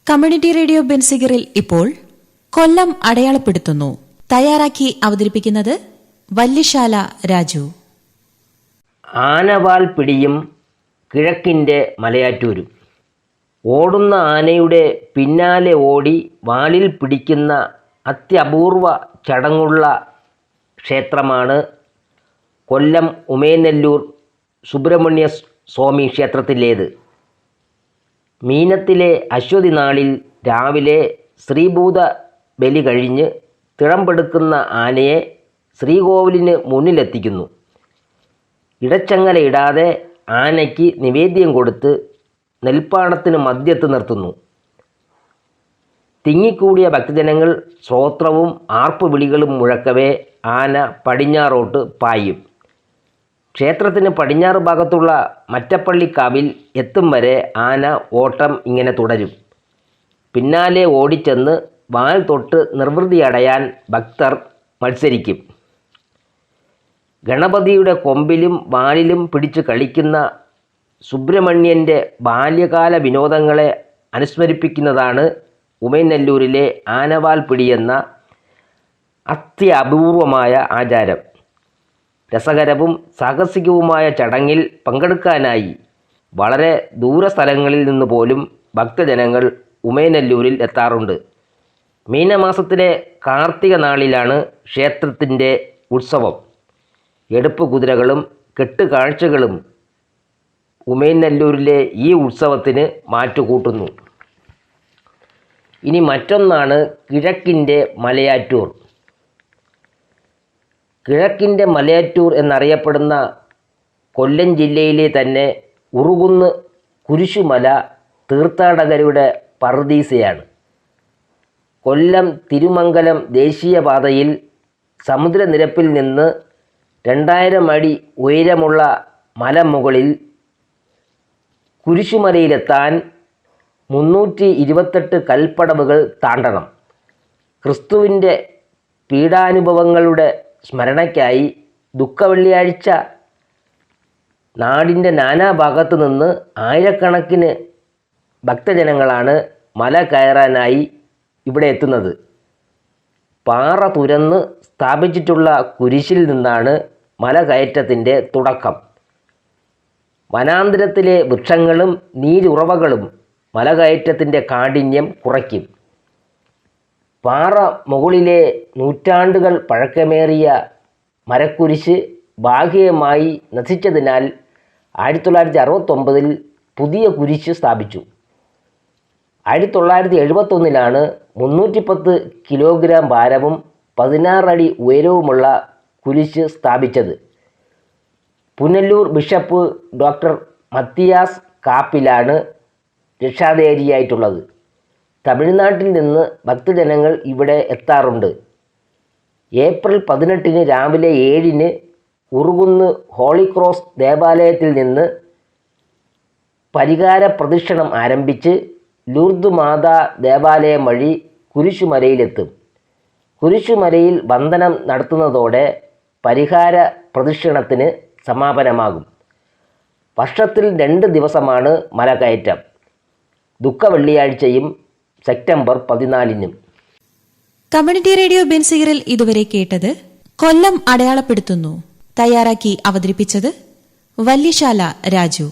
Community radio ബെൻസിഗറിൽ ഇപ്പോൾ കൊല്ലം അടയാളപ്പെടുത്തുന്നു. തയ്യാറാക്കി അവതരിപ്പിക്കുന്നത് വല്യശാല രാജു. ആനവാൽ പിടിയും കിഴക്കിൻ്റെ മലയാറ്റൂരും. ഓടുന്ന ആനയുടെ പിന്നാലെ ഓടി വാലിൽ പിടിക്കുന്ന അത്യപൂർവ ചടങ്ങുള്ള ക്ഷേത്രമാണ് കൊല്ലം ഉമേനല്ലൂർ സുബ്രഹ്മണ്യ സ്വാമി ക്ഷേത്രത്തിലേത്. മീനത്തിലെ അശ്വതി നാളിൽ രാവിലെ ശ്രീഭൂത ബലി കഴിഞ്ഞ് തിടമ്പെടുക്കുന്ന ആനയെ ശ്രീകോവിലിന് മുന്നിലെത്തിക്കുന്നു. ഇടച്ചങ്ങല ഇടാതെ ആനയ്ക്ക് നിവേദ്യം കൊടുത്ത് നെൽപ്പാടത്തിന് മധ്യത്ത് നിർത്തുന്നു. തിങ്ങിക്കൂടിയ ഭക്തജനങ്ങൾ സ്തോത്രവും ആർപ്പുവിളികളും മുഴക്കവേ ആന പടിഞ്ഞാറോട്ട് പായും. ക്ഷേത്രത്തിന് പടിഞ്ഞാറ് ഭാഗത്തുള്ള മറ്റപ്പള്ളിക്കാവിൽ എത്തും വരെ ആന ഓട്ടം ഇങ്ങനെ തുടരും. പിന്നാലെ ഓടിച്ചെന്ന് വാൽ തൊട്ട് നിർവൃതിയടയാൻ ഭക്തർ മത്സരിക്കും. ഗണപതിയുടെ കൊമ്പിലും വാലിലും പിടിച്ച് കളിക്കുന്ന സുബ്രഹ്മണ്യൻ്റെ ബാല്യകാല വിനോദങ്ങളെ അനുസ്മരിപ്പിക്കുന്നതാണ് ഉമേനല്ലൂരിലെ ആനവാൽ പിടിയെന്ന അത്യപൂർവമായ ആചാരം. രസകരവും സാഹസികവുമായ ചടങ്ങിൽ പങ്കെടുക്കാനായി വളരെ ദൂരസ്ഥലങ്ങളിൽ നിന്ന് പോലും ഭക്തജനങ്ങൾ ഉമേനല്ലൂരിൽ എത്താറുണ്ട്. മീനമാസത്തിലെ കാർത്തിക നാളിലാണ് ക്ഷേത്രത്തിൻ്റെ ഉത്സവം. എടുപ്പ് കുതിരകളും കെട്ടുകാഴ്ചകളും ഉമേനല്ലൂരിലെ ഈ ഉത്സവത്തിന് മാറ്റുകൂട്ടുന്നു. ഇനി മറ്റൊന്നാണ് കിഴക്കിൻ്റെ മലയാറ്റൂർ. കിഴക്കിൻ്റെ മലയാറ്റൂർ എന്നറിയപ്പെടുന്ന കൊല്ലം ജില്ലയിലെ തന്നെ ഉറുകുന്ന് കുരിശുമല തീർത്ഥാടകരുടെ പറുദീസയാണ്. കൊല്ലം തിരുമംഗലം ദേശീയപാതയിൽ സമുദ്രനിരപ്പിൽ നിന്ന് 2000 അടി ഉയരമുള്ള മലമുകളിൽ കുരിശുമലയിലെത്താൻ 328 കൽപ്പടവുകൾ താണ്ടണം. ക്രിസ്തുവിൻ്റെ പീഡാനുഭവങ്ങളുടെ സ്മരണയ്ക്കായി ദുഃഖവെള്ളിയാഴ്ച നാടിൻ്റെ നാനാഭാഗത്തു നിന്ന് ആയിരക്കണക്കിന് ഭക്തജനങ്ങളാണ് മല കയറാനായി ഇവിടെ എത്തുന്നത്. പാറ തുരന്ന് സ്ഥാപിച്ചിട്ടുള്ള കുരിശിൽ നിന്നാണ് മലകയറ്റത്തിൻ്റെ തുടക്കം. വനാന്തരത്തിലെ വൃക്ഷങ്ങളും നീരുറവകളും മലകയറ്റത്തിൻ്റെ കാഠിന്യം കുറയ്ക്കും. പാറ മുകളിലെ നൂറ്റാണ്ടുകൾ പഴക്കമേറിയ മരക്കുരിശ് ഭാഗികമായി നശിച്ചതിനാൽ 1969 പുതിയ കുരിശ് സ്ഥാപിച്ചു. 1971 310 കിലോഗ്രാം ഭാരവും 16 അടി ഉയരവുമുള്ള കുരിശ് സ്ഥാപിച്ചത്. പുനലൂർ ബിഷപ്പ് ഡോക്ടർ മത്തിയാസ് കാപ്പിലാണ് രക്ഷാധികാരിയായിട്ടുള്ളത്. തമിഴ്നാട്ടിൽ നിന്ന് ഭക്തജനങ്ങൾ ഇവിടെ എത്താറുണ്ട്. ഏപ്രിൽ 18 രാവിലെ 7 ഉറുകുന്ന് ഹോളി ക്രോസ് ദേവാലയത്തിൽ നിന്ന് പരിഹാര പ്രദക്ഷിണം ആരംഭിച്ച് ലൂർദ് മാതാ ദേവാലയം വഴി കുരിശുമലയിലെത്തും. കുരിശുമലയിൽ വന്ദനം നടത്തുന്നതോടെ പരിഹാര പ്രദക്ഷിണത്തിന് സമാപനമാകും. വർഷത്തിൽ 2 ദിവസമാണ് മലകയറ്റം. ദുഃഖവെള്ളിയാഴ്ചയും സെപ്റ്റംബർ 14. കമ്മ്യൂണിറ്റി റേഡിയോ ബെൻസിഗറിൽ ഇതുവരെ കേട്ടത് കൊല്ലം അടയാളപ്പെടുത്തുന്നു. തയ്യാറാക്കി അവതരിപ്പിച്ചത് വല്യശാല രാജു.